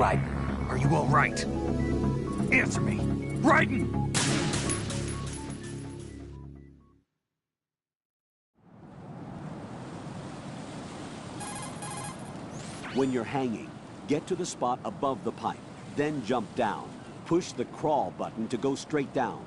Raiden, are you all right? Answer me! Raiden! When you're hanging, get to the spot above the pipe, then jump down. Push the crawl button to go straight down.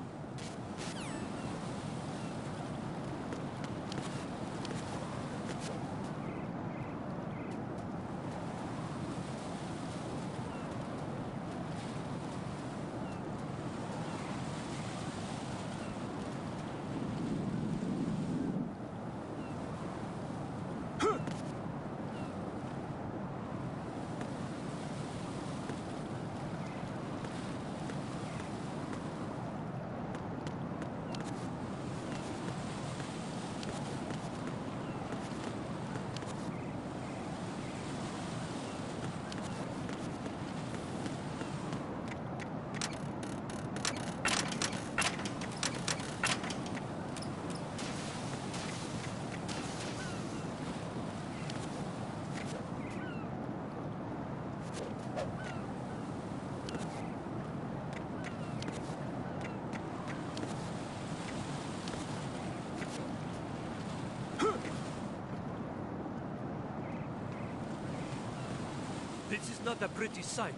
This is not a pretty sight.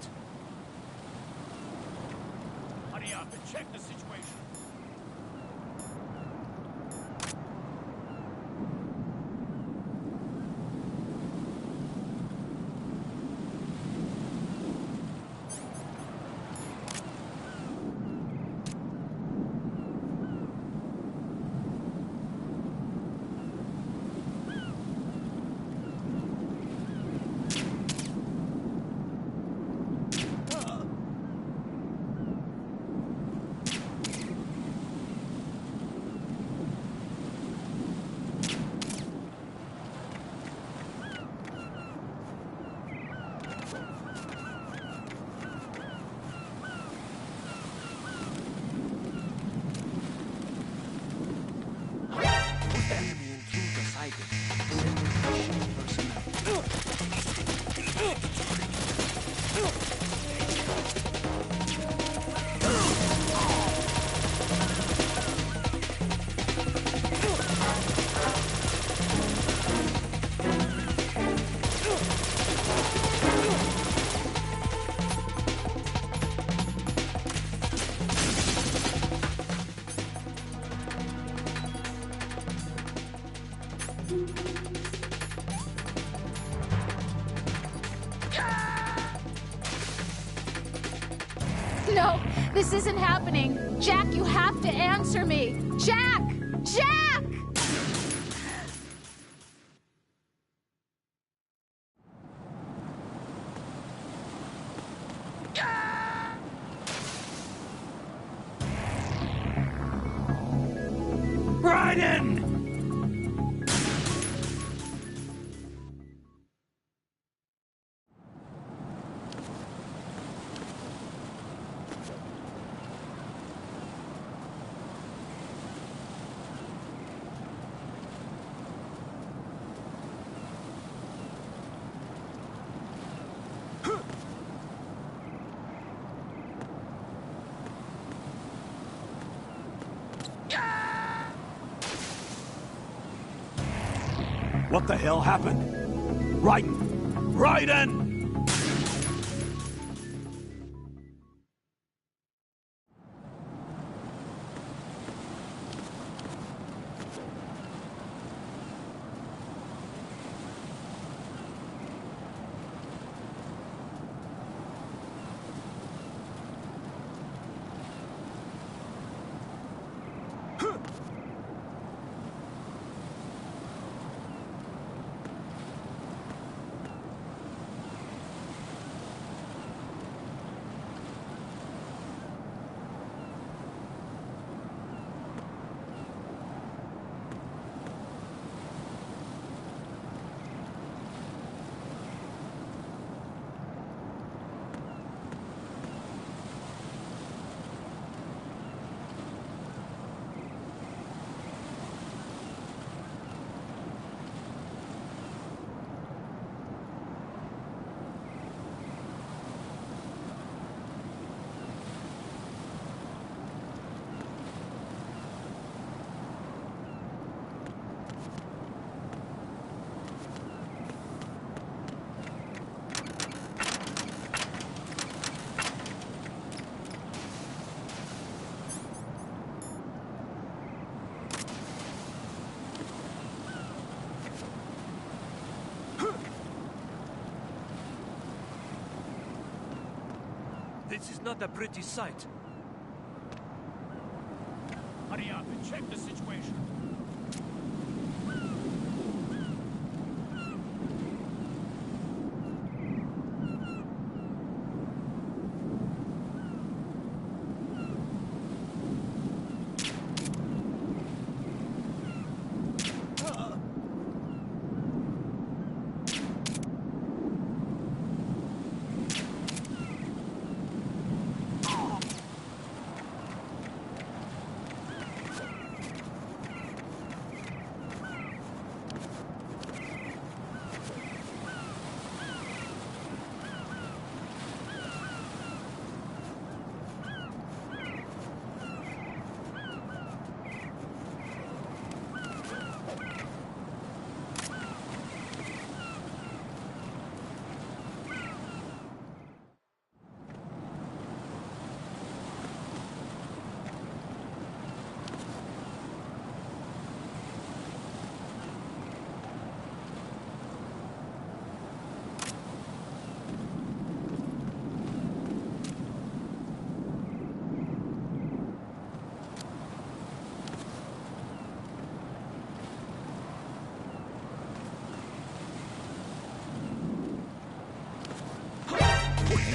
Hurry up and check the situation. No, this isn't happening. Jack, you have to answer me. Jack! Jack! Raiden! What the hell happened? Raiden! Raiden! This is not a pretty sight. Hurry up and check the situation.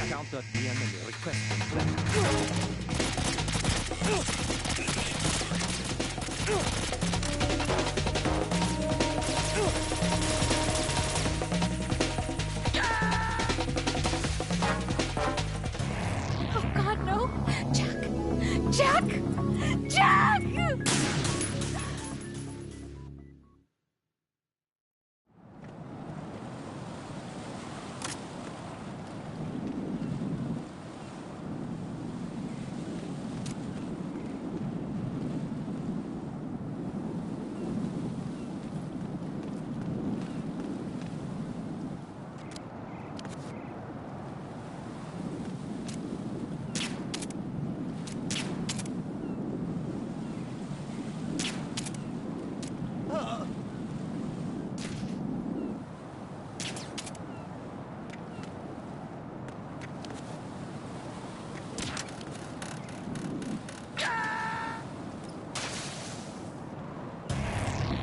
Counter the enemy requesting plan. Oh God, no! Jack! Jack! Jack!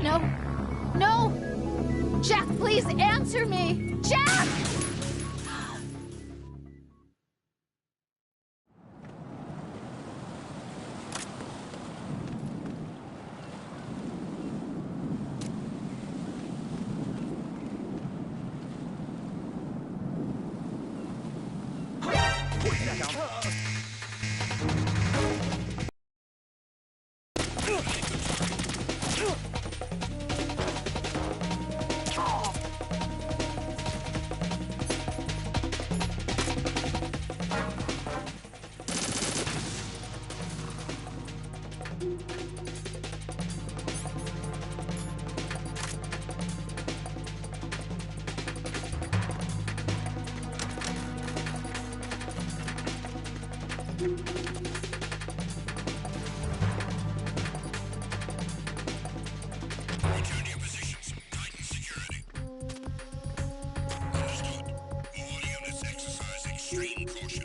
No! No! Jack, please answer me! Jack! Return to your positions. Tighten security. Understood. All units exercise extreme caution.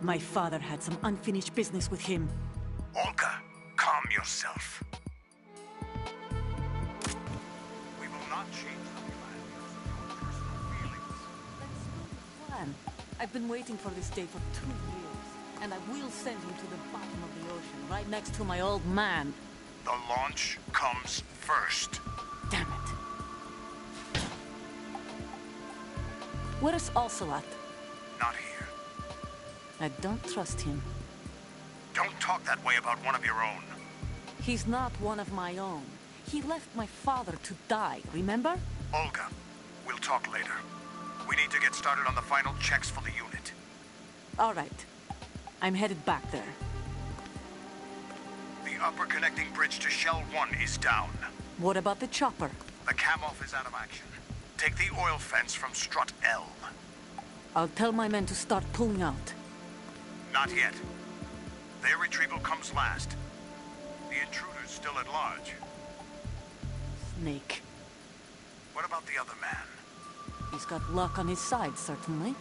My father had some unfinished business with him. Olga, calm yourself. We will not change the plan because of your personal feelings. Plan. I've been waiting for this day for 2 years, and I will send him to the bottom of the ocean, right next to my old man. The launch comes first. Damn it. Where's Ocelot? Not here. I don't trust him. Don't talk that way about one of your own. He's not one of my own. He left my father to die, remember? Olga, we'll talk later. We need to get started on the final checks for the unit. All right. I'm headed back there. The upper connecting bridge to Shell 1 is down. What about the chopper? The cam-off is out of action. Take the oil fence from strut L. I'll tell my men to start pulling out. Not yet. Their retrieval comes last. The intruder's still at large. Snake. What about the other man? He's got luck on his side, certainly.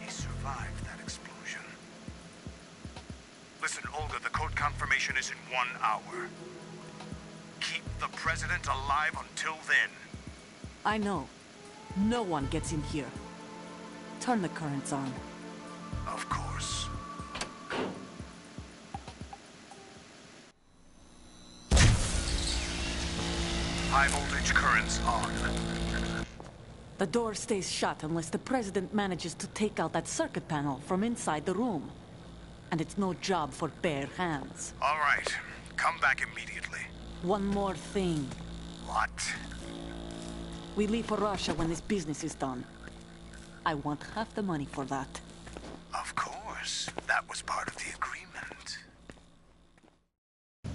He survived that explosion. Listen, Olga, the code confirmation is in 1 hour. Keep the president alive until then. I know. No one gets in here. Turn the currents on. Of course. High voltage currents on. The door stays shut unless the president manages to take out that circuit panel from inside the room. And it's no job for bare hands. All right. Come back immediately. One more thing. What? We leave for Russia when this business is done. I want half the money for that. Of course. That was part of the agreement.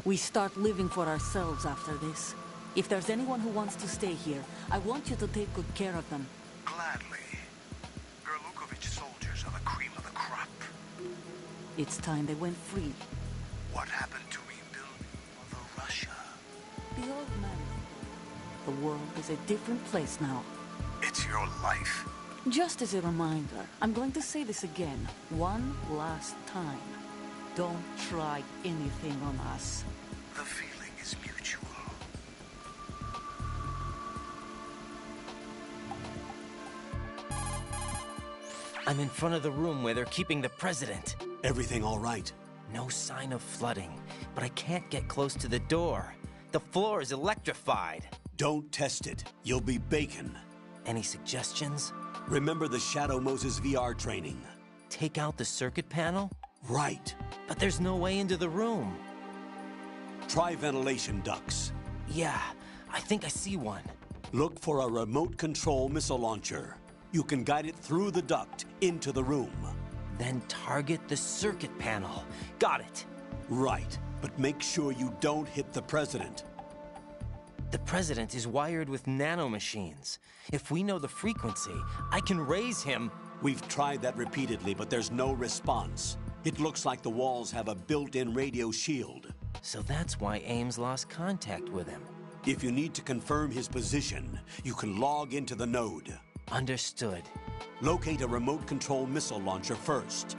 We start living for ourselves after this. If there's anyone who wants to stay here, I want you to take good care of them. Gladly. Gerlukovich soldiers are the cream of the crop. It's time they went free. What happened to rebuilding Mother Russia? The old man. The world is a different place now. It's your life. Just as a reminder, I'm going to say this again, one last time. Don't try anything on us. The feeling is mutual. I'm in front of the room where they're keeping the president. Everything all right? No sign of flooding, but I can't get close to the door. The floor is electrified. Don't test it. You'll be bacon. Any suggestions? Remember the Shadow Moses VR training? Take out the circuit panel? Right. But there's no way into the room. Try ventilation ducts. Yeah, I think I see one. Look for a remote control missile launcher. You can guide it through the duct into the room. Then target the circuit panel. Got it. Right, but make sure you don't hit the president. The president is wired with nanomachines. If we know the frequency, I can raise him. We've tried that repeatedly, but there's no response. It looks like the walls have a built-in radio shield. So that's why Ames lost contact with him. If you need to confirm his position, you can log into the node. Understood. Locate a remote control missile launcher first.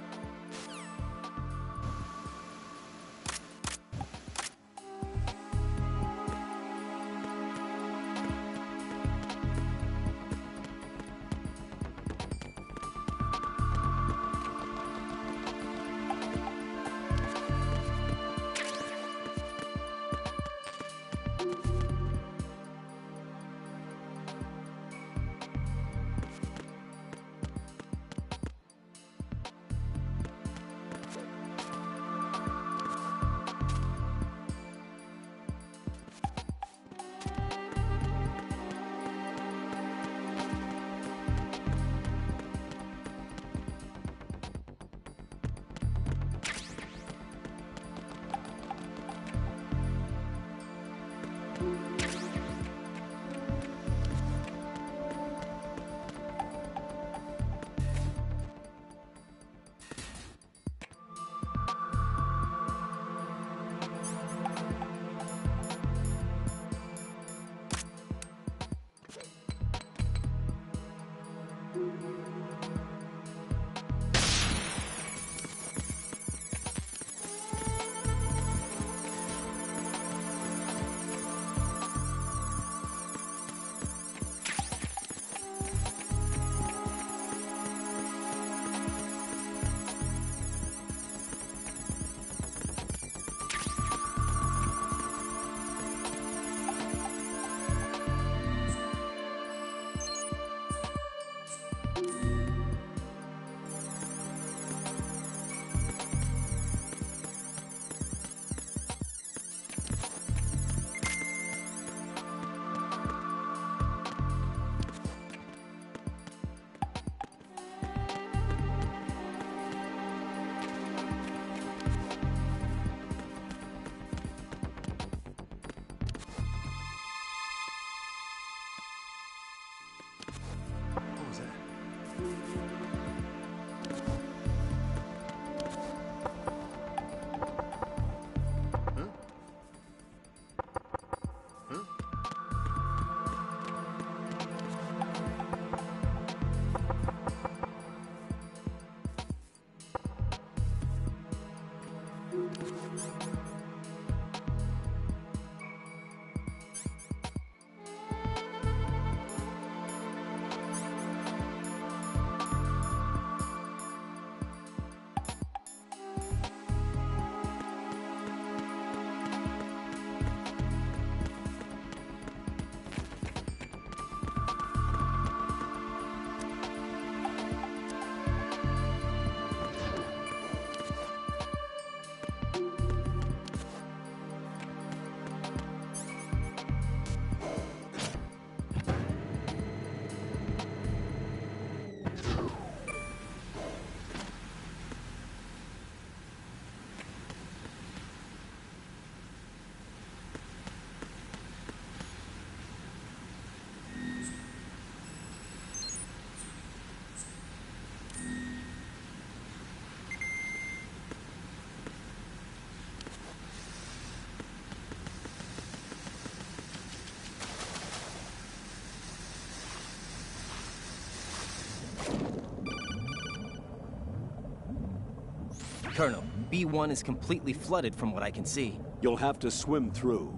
Colonel, B1 is completely flooded from what I can see. You'll have to swim through.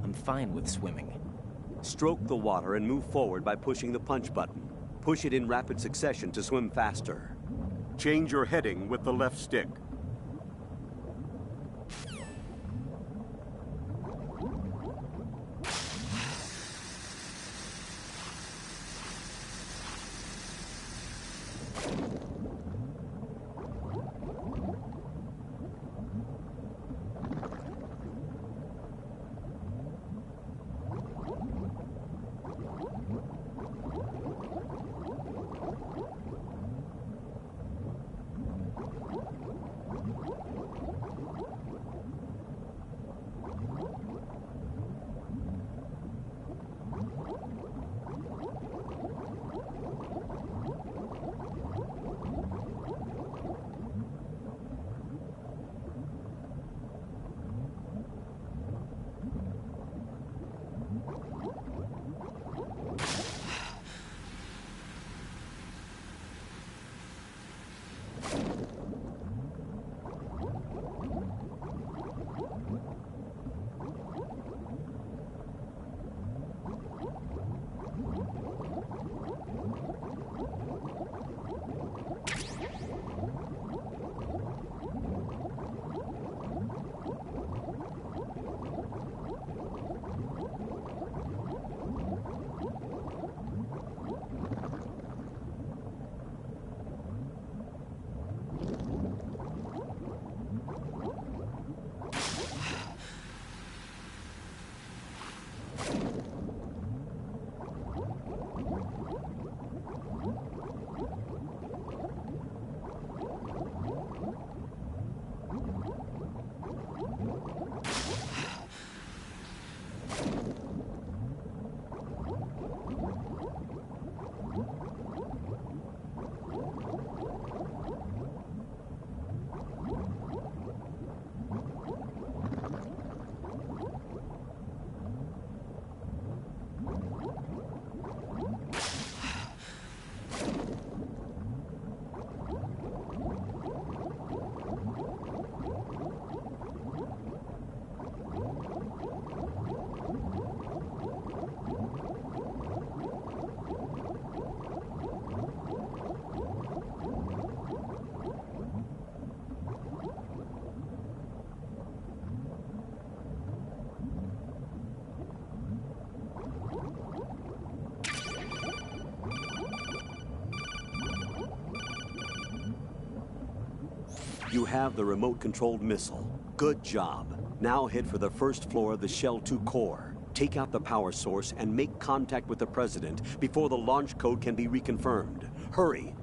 I'm fine with swimming. Stroke the water and move forward by pushing the punch button. Push it in rapid succession to swim faster. Change your heading with the left stick. You have the remote-controlled missile. Good job. Now head for the first floor of the Shell 2 core. Take out the power source and make contact with the President before the launch code can be reconfirmed. Hurry!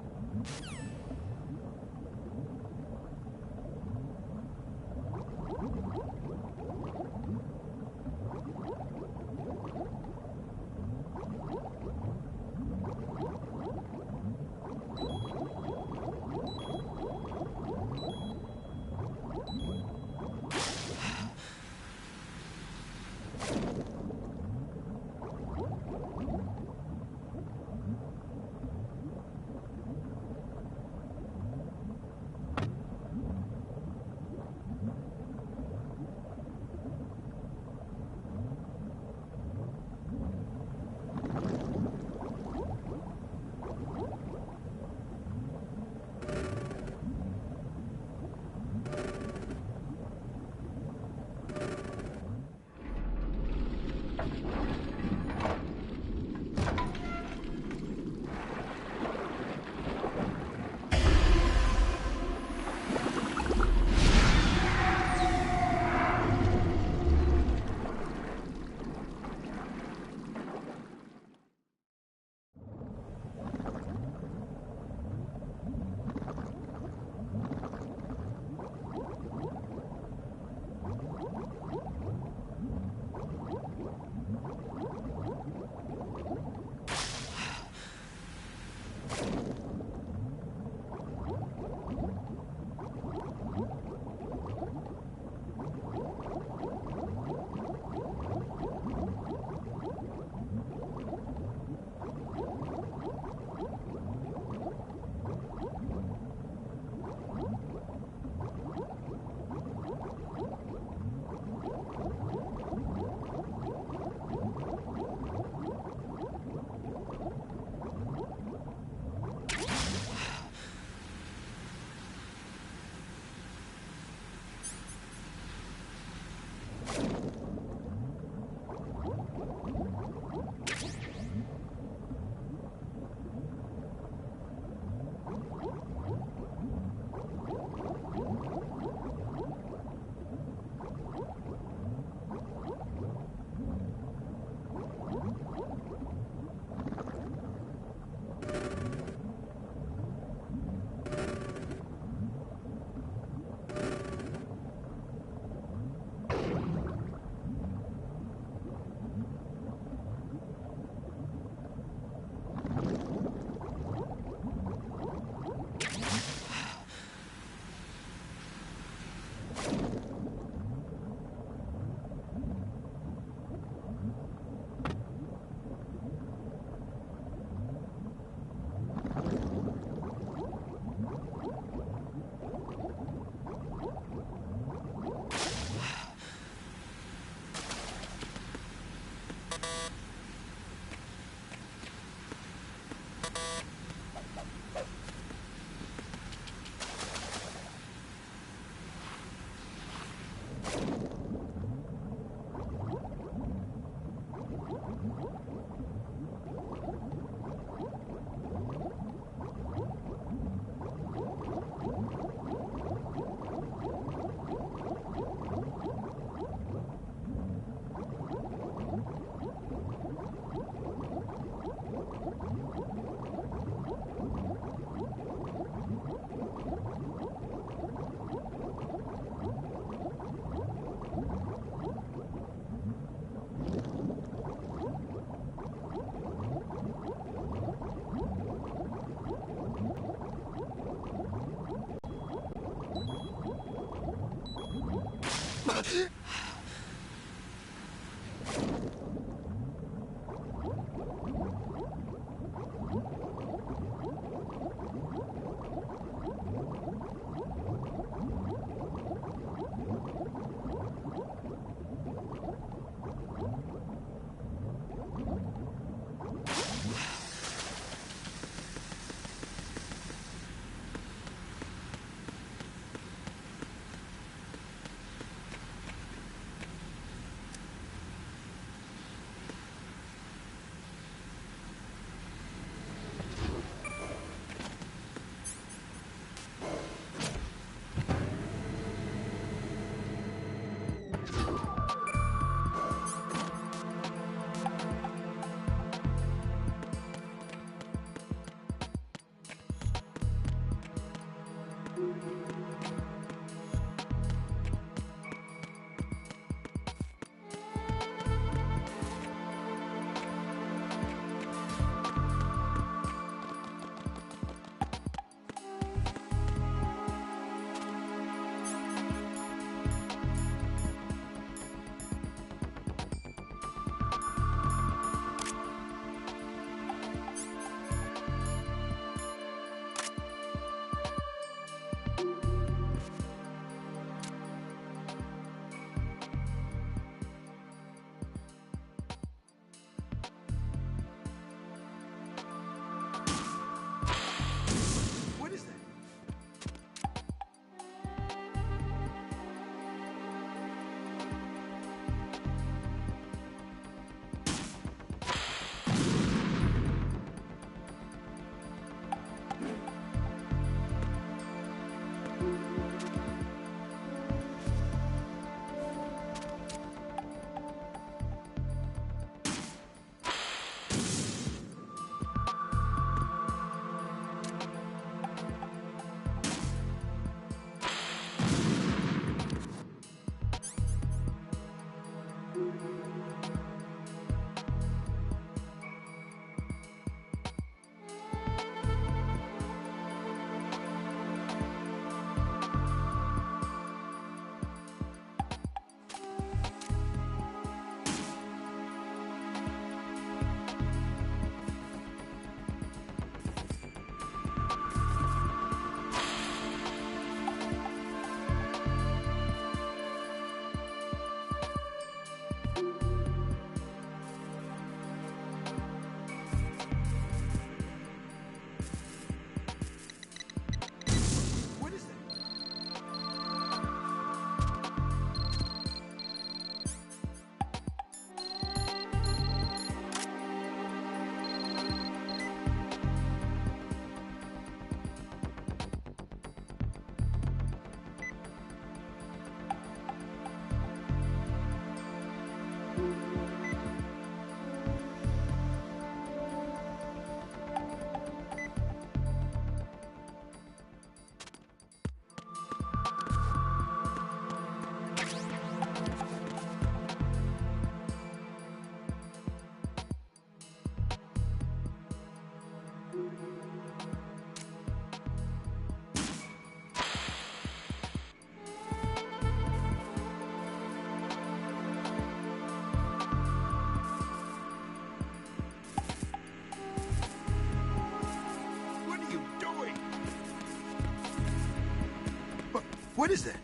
What is that?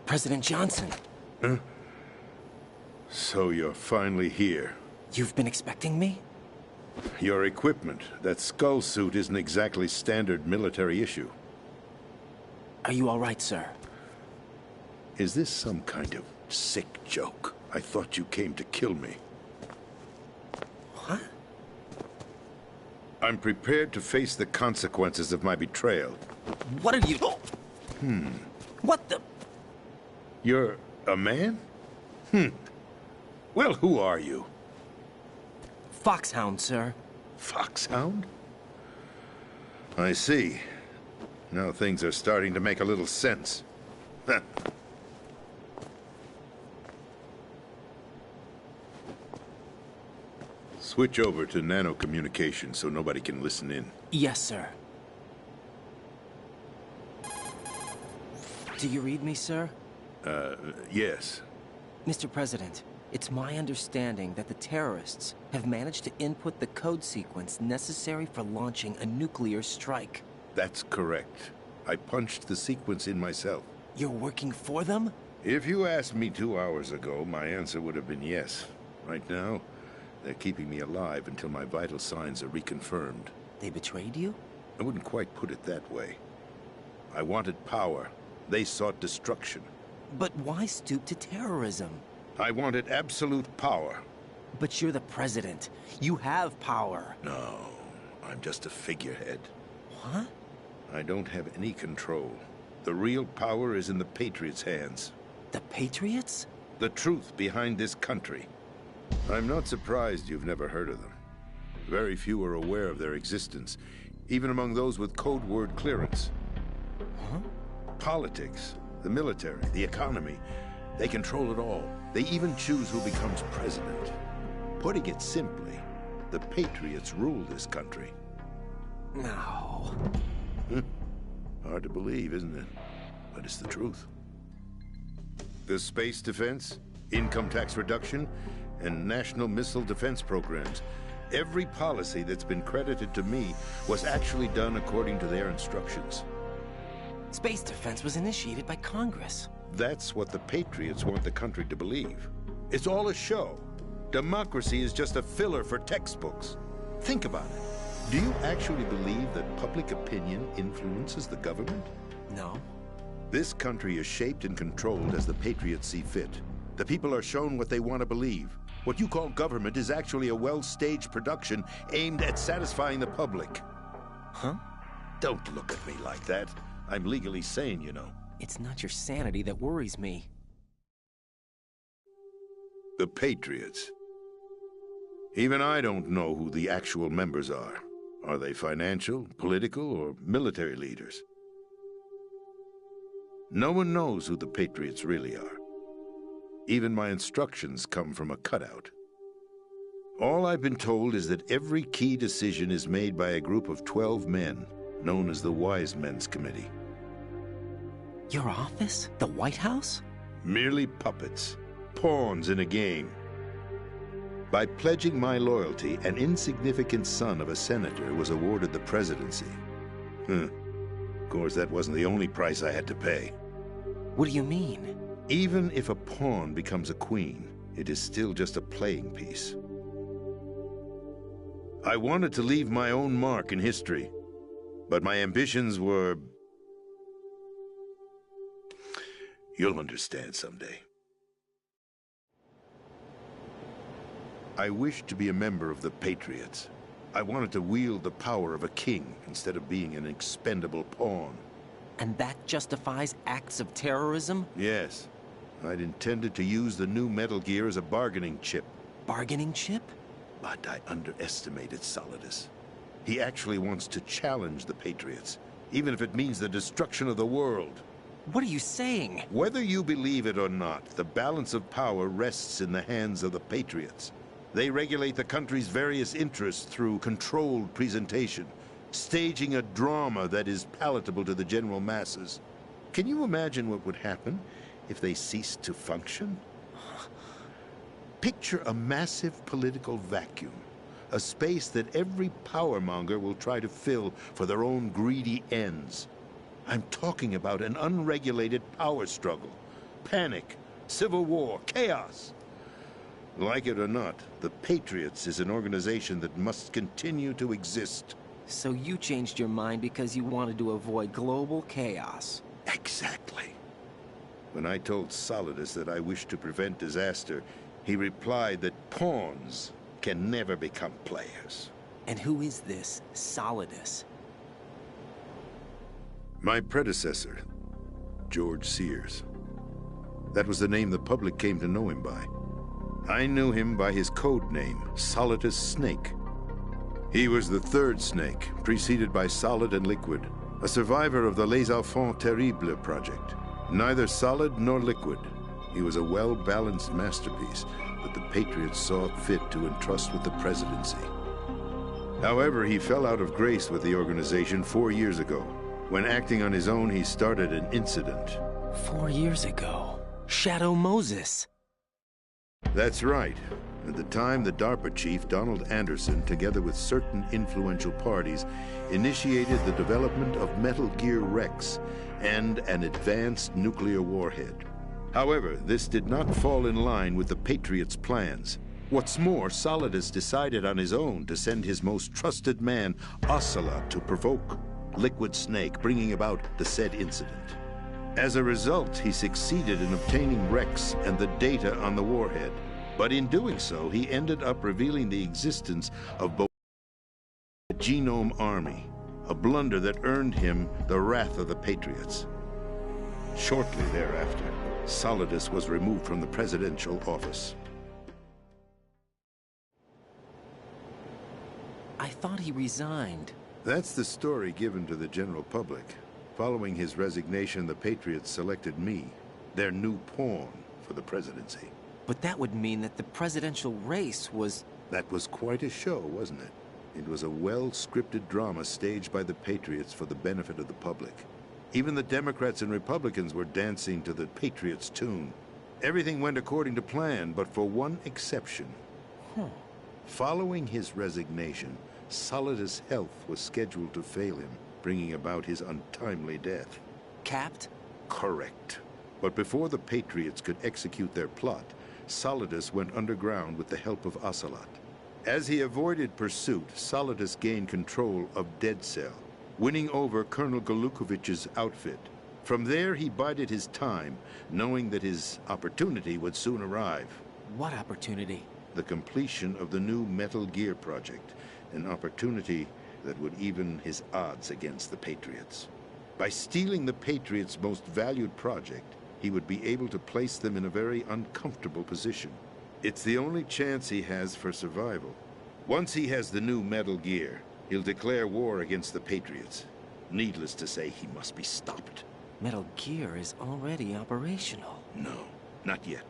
President Johnson. Huh? So you're finally here. You've been expecting me? Your equipment, that skull suit, isn't exactly standard military issue. Are you all right, sir? Is this some kind of sick joke? I thought you came to kill me. What? I'm prepared to face the consequences of my betrayal. What are you... What the... You're a man? Well, who are you? Foxhound, sir. Foxhound? I see. Now things are starting to make a little sense. Huh. Switch over to nano-communication so nobody can listen in. Yes, sir. Do you read me, sir? Yes. Mr. President, it's my understanding that the terrorists have managed to input the code sequence necessary for launching a nuclear strike. That's correct. I punched the sequence in myself. You're working for them? If you asked me 2 hours ago, my answer would have been yes. Right now, they're keeping me alive until my vital signs are reconfirmed. They betrayed you? I wouldn't quite put it that way. I wanted power. They sought destruction. But why stoop to terrorism? I wanted absolute power. But you're the president. You have power. No, I'm just a figurehead. What? I don't have any control. The real power is in the Patriots' hands. The Patriots? The truth behind this country. I'm not surprised you've never heard of them. Very few are aware of their existence, even among those with code word clearance. Huh? Politics, the military, the economy, they control it all. They even choose who becomes president. Putting it simply, the Patriots rule this country. No. Hard to believe, isn't it? But it's the truth. The space defense, income tax reduction, and national missile defense programs. Every policy that's been credited to me was actually done according to their instructions. Space defense was initiated by Congress. That's what the Patriots want the country to believe. It's all a show. Democracy is just a filler for textbooks. Think about it. Do you actually believe that public opinion influences the government? No. This country is shaped and controlled as the Patriots see fit. The people are shown what they want to believe. What you call government is actually a well-staged production aimed at satisfying the public. Huh? Don't look at me like that. I'm legally sane, you know. It's not your sanity that worries me. The Patriots. Even I don't know who the actual members are. Are they financial, political, or military leaders? No one knows who the Patriots really are. Even my instructions come from a cutout. All I've been told is that every key decision is made by a group of 12 men, known as the Wise Men's Committee. Your office? The White House? Merely puppets, pawns in a game. By pledging my loyalty, an insignificant son of a senator was awarded the presidency. Of course, that wasn't the only price I had to pay. What do you mean? Even if a pawn becomes a queen, it is still just a playing piece. I wanted to leave my own mark in history, but my ambitions were... You'll understand someday. I wished to be a member of the Patriots. I wanted to wield the power of a king instead of being an expendable pawn. And that justifies acts of terrorism? Yes. I'd intended to use the new Metal Gear as a bargaining chip. Bargaining chip? But I underestimated Solidus. He actually wants to challenge the Patriots, even if it means the destruction of the world. What are you saying? Whether you believe it or not, the balance of power rests in the hands of the Patriots. They regulate the country's various interests through controlled presentation, staging a drama that is palatable to the general masses. Can you imagine what would happen if they ceased to function? Picture a massive political vacuum, a space that every powermonger will try to fill for their own greedy ends. I'm talking about an unregulated power struggle, panic, civil war, chaos. Like it or not, the Patriots is an organization that must continue to exist. So you changed your mind because you wanted to avoid global chaos. Exactly. When I told Solidus that I wished to prevent disaster, he replied that pawns can never become players. And who is this Solidus? My predecessor, George Sears. That was the name the public came to know him by. I knew him by his code name, Solidus Snake. He was the third Snake, preceded by Solid and Liquid, a survivor of the Les Enfants Terribles project. Neither Solid nor Liquid. He was a well-balanced masterpiece that the Patriots saw fit to entrust with the presidency. However, he fell out of grace with the organization 4 years ago. When acting on his own, he started an incident. 4 years ago? Shadow Moses. That's right. At the time, the DARPA chief, Donald Anderson, together with certain influential parties, initiated the development of Metal Gear Rex and an advanced nuclear warhead. However, this did not fall in line with the Patriots' plans. What's more, Solidus decided on his own to send his most trusted man, Ocelot, to provoke Liquid Snake, bringing about the said incident. As a result, he succeeded in obtaining Rex and the data on the warhead. But in doing so, he ended up revealing the existence of both the Genome Army, a blunder that earned him the wrath of the Patriots. Shortly thereafter, Solidus was removed from the presidential office. I thought he resigned. That's the story given to the general public. Following his resignation, the Patriots selected me, their new pawn, for the presidency. But that would mean that the presidential race was... That was quite a show, wasn't it? It was a well-scripted drama staged by the Patriots for the benefit of the public. Even the Democrats and Republicans were dancing to the Patriots' tune. Everything went according to plan, but for one exception. Following his resignation, Solidus' health was scheduled to fail him, bringing about his untimely death. Capped? Correct. But before the Patriots could execute their plot, Solidus went underground with the help of Ocelot. As he avoided pursuit, Solidus gained control of Dead Cell, winning over Colonel Golukovich's outfit. From there, he bided his time, knowing that his opportunity would soon arrive. What opportunity? The completion of the new Metal Gear project, an opportunity that would even his odds against the Patriots. By stealing the Patriots' most valued project, he would be able to place them in a very uncomfortable position. It's the only chance he has for survival. Once he has the new Metal Gear, he'll declare war against the Patriots. Needless to say, he must be stopped. Metal Gear is already operational. No, not yet.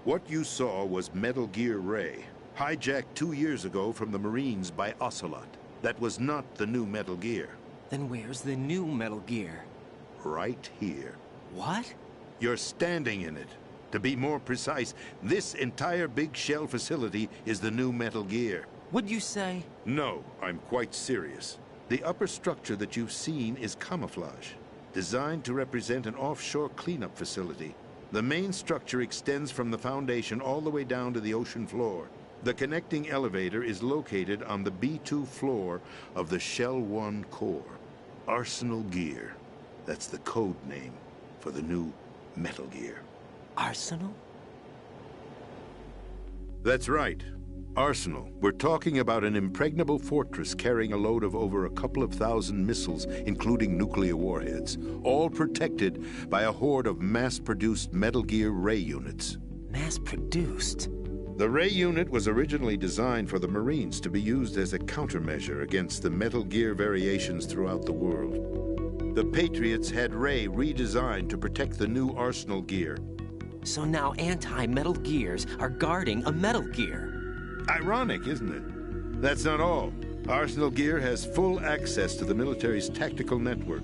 What you saw was Metal Gear Ray, hijacked 2 years ago from the Marines by Ocelot. That was not the new Metal Gear. Then where's the new Metal Gear? Right here. What? You're standing in it. To be more precise, this entire big shell facility is the new Metal Gear. What'd you say? No, I'm quite serious. The upper structure that you've seen is camouflage, designed to represent an offshore cleanup facility. The main structure extends from the foundation all the way down to the ocean floor. The connecting elevator is located on the B2 floor of the Shell 1 core. Arsenal Gear. That's the code name for the new Metal Gear. Arsenal? That's right. Arsenal. We're talking about an impregnable fortress carrying a load of over a couple of thousand missiles, including nuclear warheads, all protected by a horde of mass-produced Metal Gear Ray units. Mass-produced? The Ray unit was originally designed for the Marines to be used as a countermeasure against the Metal Gear variations throughout the world. The Patriots had Ray redesigned to protect the new Arsenal Gear. So now anti-Metal Gears are guarding a Metal Gear. Ironic, isn't it? That's not all. Arsenal Gear has full access to the military's tactical network,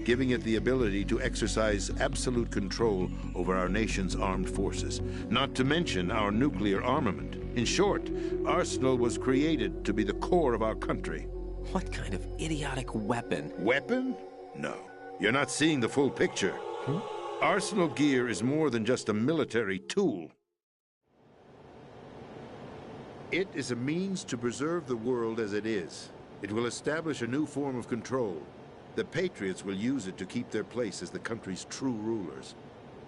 giving it the ability to exercise absolute control over our nation's armed forces, not to mention our nuclear armament. In short, Arsenal was created to be the core of our country. What kind of idiotic weapon? Weapon? No. You're not seeing the full picture. Arsenal Gear is more than just a military tool. It is a means to preserve the world as it is. It will establish a new form of control. The Patriots will use it to keep their place as the country's true rulers.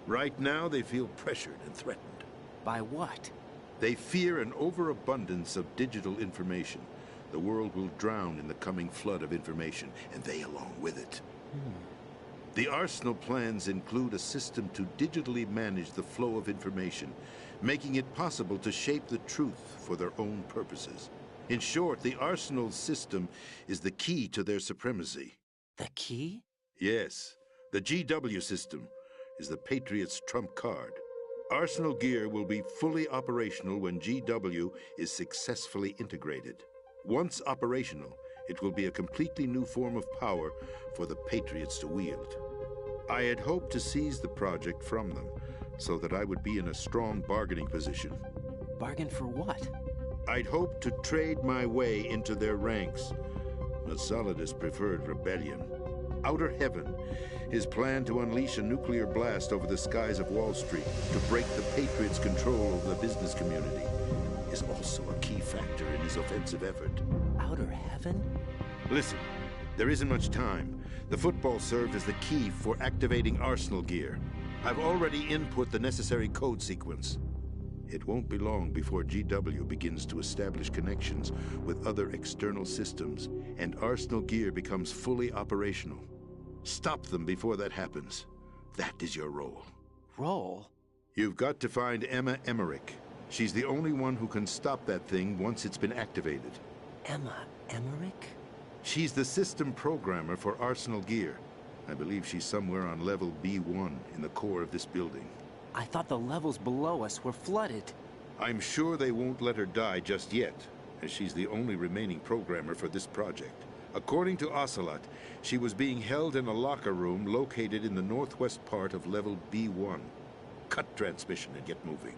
Right now, they feel pressured and threatened. By what? They fear an overabundance of digital information. The world will drown in the coming flood of information, and they along with it. The Arsenal plans include a system to digitally manage the flow of information, making it possible to shape the truth for their own purposes. In short, the Arsenal system is the key to their supremacy. The key? Yes, the GW system is the Patriots' trump card. Arsenal gear will be fully operational when GW is successfully integrated. Once operational, it will be a completely new form of power for the Patriots to wield. I had hoped to seize the project from them, so that I would be in a strong bargaining position. Bargain for what? I'd hoped to trade my way into their ranks, but Solidus preferred rebellion. Outer Heaven, his plan to unleash a nuclear blast over the skies of Wall Street to break the Patriots' control over the business community, is also a key factor in his offensive effort. Outer Heaven? Listen, there isn't much time. The football served as the key for activating Arsenal gear. I've already input the necessary code sequence. It won't be long before GW begins to establish connections with other external systems, and Arsenal gear becomes fully operational. Stop them before that happens. That is your role. Role? You've got to find Emma Emmerich. She's the only one who can stop that thing once it's been activated. Emma Emmerich? She's the system programmer for Arsenal gear. I believe she's somewhere on level B1 in the core of this building. I thought the levels below us were flooded. I'm sure they won't let her die just yet, as she's the only remaining programmer for this project. According to Ocelot, she was being held in a locker room located in the northwest part of level B1. Cut transmission and get moving.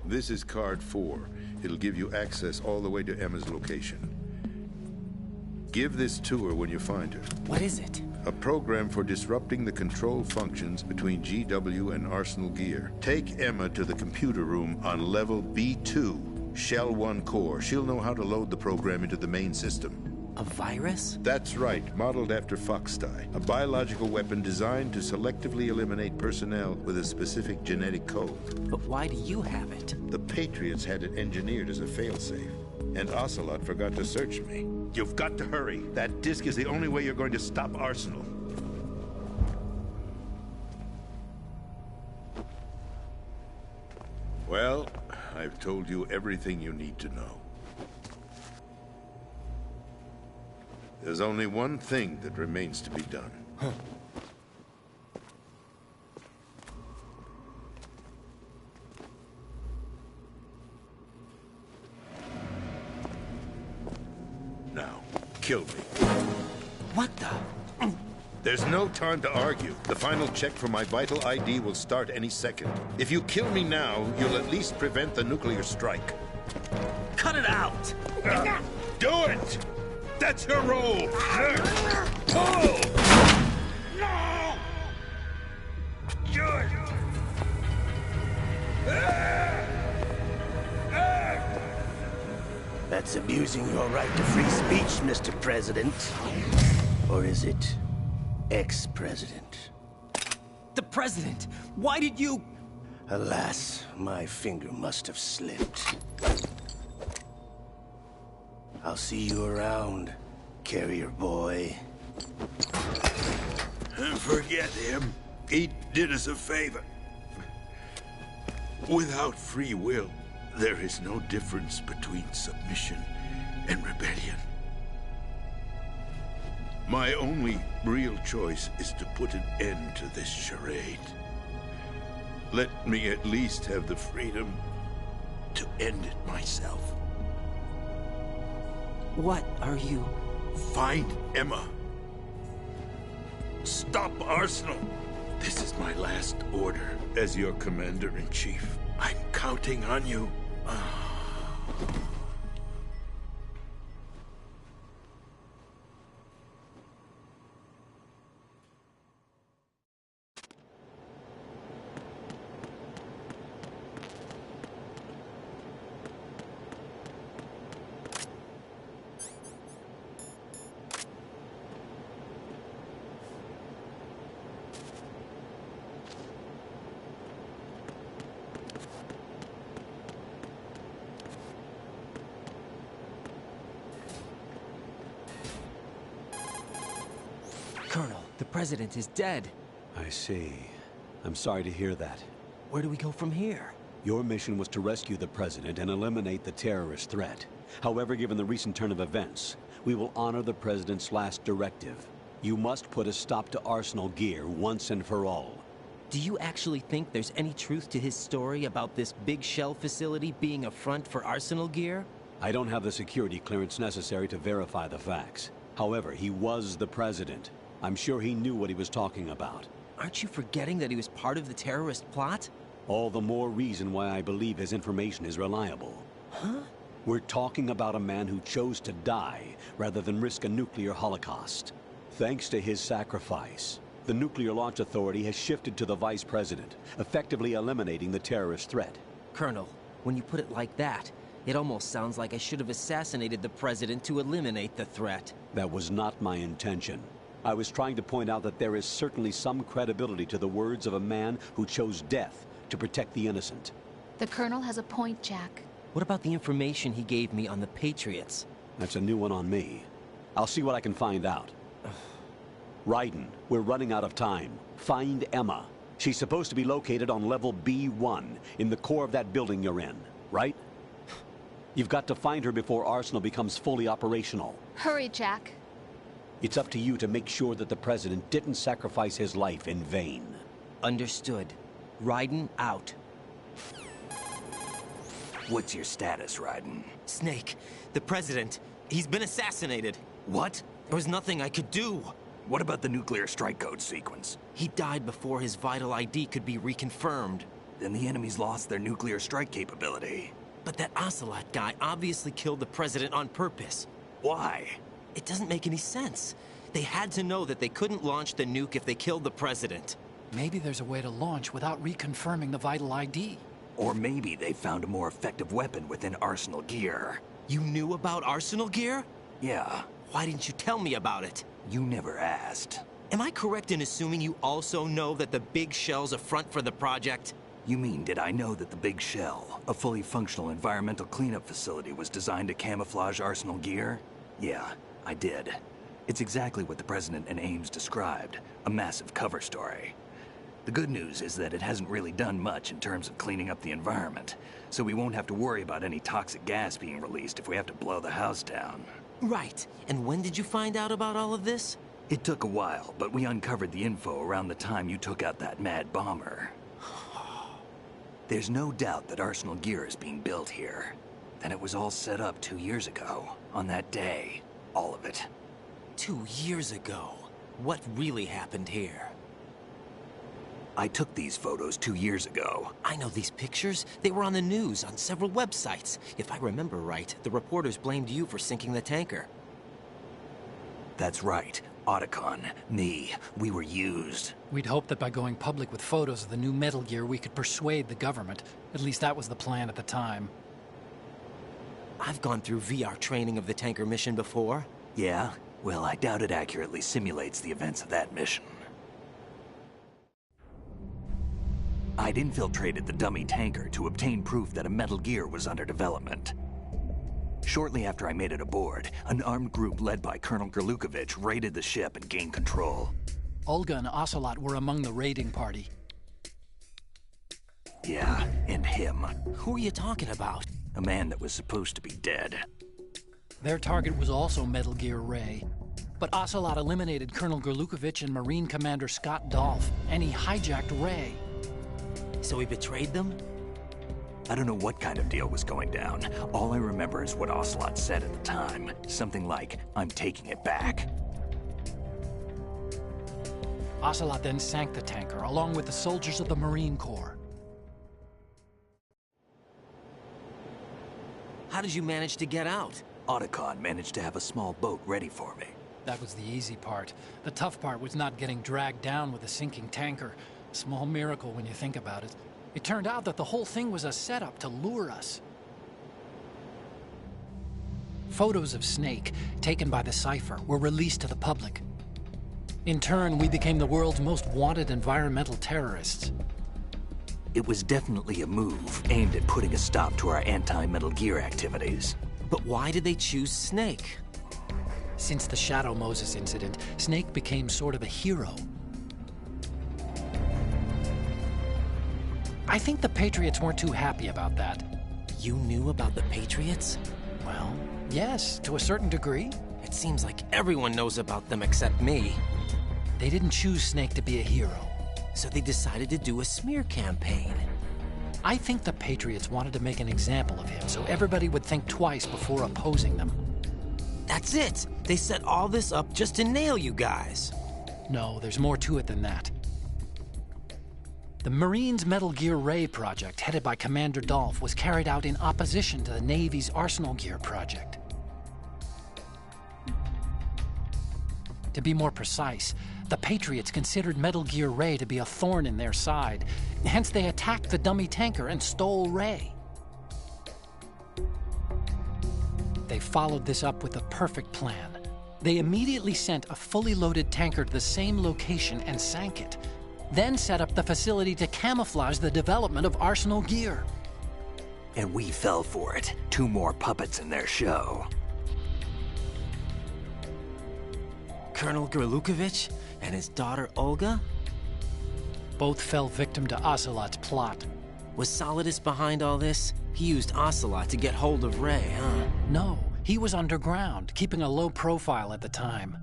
This is card 4. It'll give you access all the way to Emma's location. Give this to her when you find her. What is it? A program for disrupting the control functions between GW and Arsenal gear. Take Emma to the computer room on level B2, Shell 1 core. She'll know how to load the program into the main system. A virus? That's right, modeled after Foxdie, a biological weapon designed to selectively eliminate personnel with a specific genetic code. But why do you have it? The Patriots had it engineered as a failsafe, and Ocelot forgot to search me. You've got to hurry. That disk is the only way you're going to stop Arsenal. Well, I've told you everything you need to know. There's only one thing that remains to be done. Now, kill me. What the? There's no time to argue. The final check for my vital ID will start any second. If you kill me now, you'll at least prevent the nuclear strike. Cut it out! Do it! That's her role! Pull! No! Good! That's abusing your right to free speech, Mr. President. Or is it ex-president? The president! Why did you... Alas, my finger must have slipped. I'll see you around, carrier boy. Forget him. He did us a favor. Without free will, there is no difference between submission and rebellion. My only real choice is to put an end to this charade. Let me at least have the freedom to end it myself. What are you... Find Emma. Stop Arsenal. This is my last order as your commander-in-chief. I'm counting on you. President is dead. I see. I'm sorry to hear that. Where do we go from here? Your mission was to rescue the President and eliminate the terrorist threat. However, given the recent turn of events, we will honor the President's last directive. You must put a stop to Arsenal Gear once and for all. Do you actually think there's any truth to his story about this big shell facility being a front for Arsenal Gear? I don't have the security clearance necessary to verify the facts. However, he was the President. I'm sure he knew what he was talking about. Aren't you forgetting that he was part of the terrorist plot? All the more reason why I believe his information is reliable. Huh? We're talking about a man who chose to die rather than risk a nuclear holocaust. Thanks to his sacrifice, the Nuclear Launch Authority has shifted to the Vice President, effectively eliminating the terrorist threat. Colonel, when you put it like that, it almost sounds like I should have assassinated the President to eliminate the threat. That was not my intention. I was trying to point out that there is certainly some credibility to the words of a man who chose death to protect the innocent. The Colonel has a point, Jack. What about the information he gave me on the Patriots? That's a new one on me. I'll see what I can find out. Raiden, we're running out of time. Find Emma. She's supposed to be located on level B1, in the core of that building you're in, right? You've got to find her before Arsenal becomes fully operational. Hurry, Jack. It's up to you to make sure that the President didn't sacrifice his life in vain. Understood. Raiden out. What's your status, Raiden? Snake, the President, he's been assassinated. What? There was nothing I could do. What about the nuclear strike code sequence? He died before his vital ID could be reconfirmed. Then the enemy's lost their nuclear strike capability. But that Ocelot guy obviously killed the President on purpose. Why? It doesn't make any sense. They had to know that they couldn't launch the nuke if they killed the President. Maybe there's a way to launch without reconfirming the vital ID. Or maybe they found a more effective weapon within Arsenal Gear. You knew about Arsenal Gear? Yeah. Why didn't you tell me about it? You never asked. Am I correct in assuming you also know that the Big Shell's a front for the project? You mean, did I know that the Big Shell, a fully functional environmental cleanup facility, was designed to camouflage Arsenal Gear? Yeah, I did. It's exactly what the President and Ames described, a massive cover story. The good news is that it hasn't really done much in terms of cleaning up the environment, so we won't have to worry about any toxic gas being released if we have to blow the house down. Right. And when did you find out about all of this? It took a while, but we uncovered the info around the time you took out that mad bomber. There's no doubt that Arsenal Gear is being built here. Then it was all set up 2 years ago, on that day. All of it. 2 years ago? What really happened here? I took these photos 2 years ago. I know these pictures. They were on the news, on several websites. If I remember right, the reporters blamed you for sinking the tanker. That's right. Otacon, me, we were used. We'd hoped that by going public with photos of the new Metal Gear, we could persuade the government. At least that was the plan at the time. I've gone through VR training of the tanker mission before. Yeah? Well, I doubt it accurately simulates the events of that mission. I'd infiltrated the dummy tanker to obtain proof that a Metal Gear was under development. Shortly after I made it aboard, an armed group led by Colonel Gerlukovich raided the ship and gained control. Olga and Ocelot were among the raiding party. Yeah, and him. Who are you talking about? A man that was supposed to be dead. Their target was also Metal Gear Ray. But Ocelot eliminated Colonel Gerlukovich and Marine Commander Scott Dolph, and he hijacked Ray. So he betrayed them? I don't know what kind of deal was going down. All I remember is what Ocelot said at the time. Something like, "I'm taking it back." Ocelot then sank the tanker, along with the soldiers of the Marine Corps. How did you manage to get out? Otacon managed to have a small boat ready for me. That was the easy part. The tough part was not getting dragged down with a sinking tanker. A small miracle when you think about it. It turned out that the whole thing was a setup to lure us. Photos of Snake, taken by the Cypher, were released to the public. In turn, we became the world's most wanted environmental terrorists. It was definitely a move aimed at putting a stop to our anti-Metal Gear activities. But why did they choose Snake? Since the Shadow Moses incident, Snake became sort of a hero. I think the Patriots weren't too happy about that. You knew about the Patriots? Well, yes, to a certain degree. It seems like everyone knows about them except me. They didn't choose Snake to be a hero. So they decided to do a smear campaign. I think the Patriots wanted to make an example of him so everybody would think twice before opposing them. That's it! They set all this up just to nail you guys. No, there's more to it than that. The Marines' Metal Gear Ray project, headed by Commander Dolph, was carried out in opposition to the Navy's Arsenal Gear project. To be more precise, the Patriots considered Metal Gear Ray to be a thorn in their side. Hence, they attacked the dummy tanker and stole Ray. They followed this up with a perfect plan. They immediately sent a fully loaded tanker to the same location and sank it. Then set up the facility to camouflage the development of Arsenal Gear. And we fell for it. 2 more puppets in their show. Colonel Gurlukovich and his daughter Olga? Both fell victim to Ocelot's plot. Was Solidus behind all this? He used Ocelot to get hold of Ray, huh? No, he was underground, keeping a low profile at the time.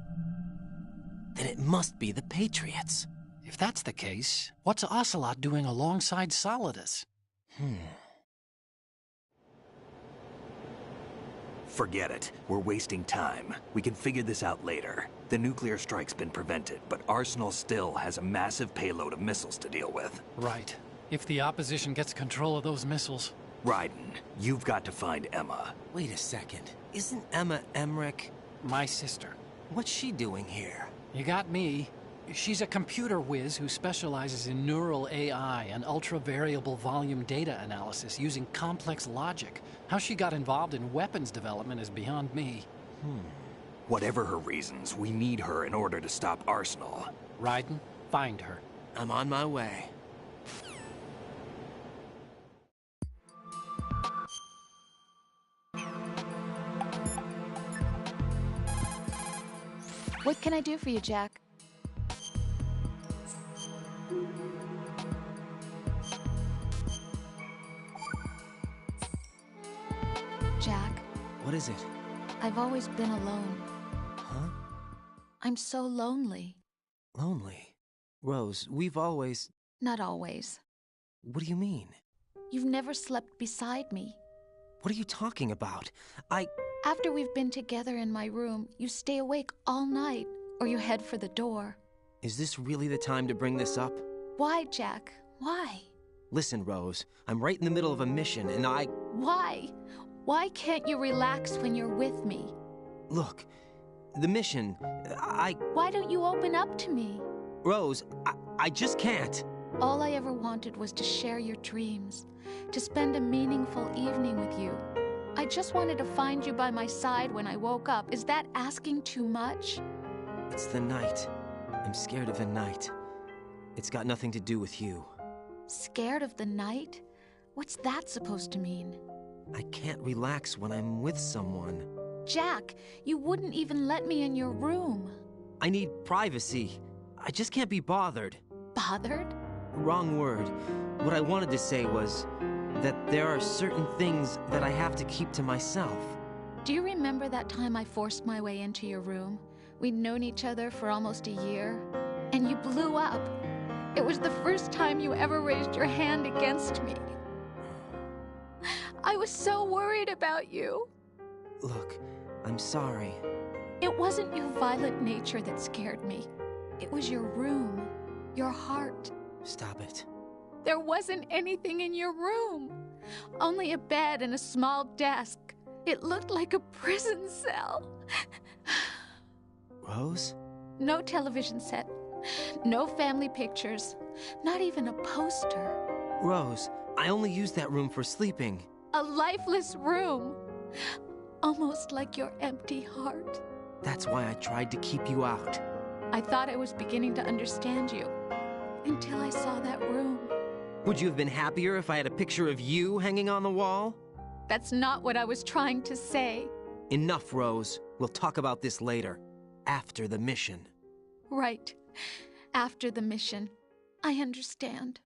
Then it must be the Patriots. If that's the case, what's Ocelot doing alongside Solidus? Forget it. We're wasting time. We can figure this out later. The nuclear strike's been prevented, but Arsenal still has a massive payload of missiles to deal with. Right. If the opposition gets control of those missiles... Raiden, you've got to find Emma. Wait a second. Isn't Emma Emmerich... my sister? What's she doing here? You got me. She's a computer whiz who specializes in neural AI and ultra-variable volume data analysis using complex logic. How she got involved in weapons development is beyond me. Whatever her reasons, we need her in order to stop Arsenal. Raiden, find her. I'm on my way. What can I do for you, Jack? Jack, What is it? I've always been alone. Huh? I'm so lonely. Lonely? Rose, we've always... Not always. What do you mean? You've never slept beside me. What are you talking about? After we've been together in my room, you stay awake all night, or you head for the door. Is this really the time to bring this up? Why, Jack? Why? Listen, Rose, I'm right in the middle of a mission, and Why? Why can't you relax when you're with me? Look, the mission, Why don't you open up to me? Rose, I just can't. All I ever wanted was to share your dreams, to spend a meaningful evening with you. I just wanted to find you by my side when I woke up. Is that asking too much? It's the night. I'm scared of the night. It's got nothing to do with you. Scared of the night? What's that supposed to mean? I can't relax when I'm with someone. Jack, you wouldn't even let me in your room. I need privacy. I just can't be bothered. Bothered? Wrong word. What I wanted to say was that there are certain things that I have to keep to myself. Do you remember that time I forced my way into your room? We'd known each other for almost a year, and you blew up. It was the first time you ever raised your hand against me. I was so worried about you. Look, I'm sorry. It wasn't your violent nature that scared me. It was your room, your heart. Stop it. There wasn't anything in your room. Only a bed and a small desk. It looked like a prison cell. Rose? No television set. No family pictures. Not even a poster. Rose, I only use that room for sleeping. A lifeless room. Almost like your empty heart. That's why I tried to keep you out. I thought I was beginning to understand you. Until I saw that room. Would you have been happier if I had a picture of you hanging on the wall? That's not what I was trying to say. Enough, Rose. We'll talk about this later. After the mission. Right. After the mission. I understand.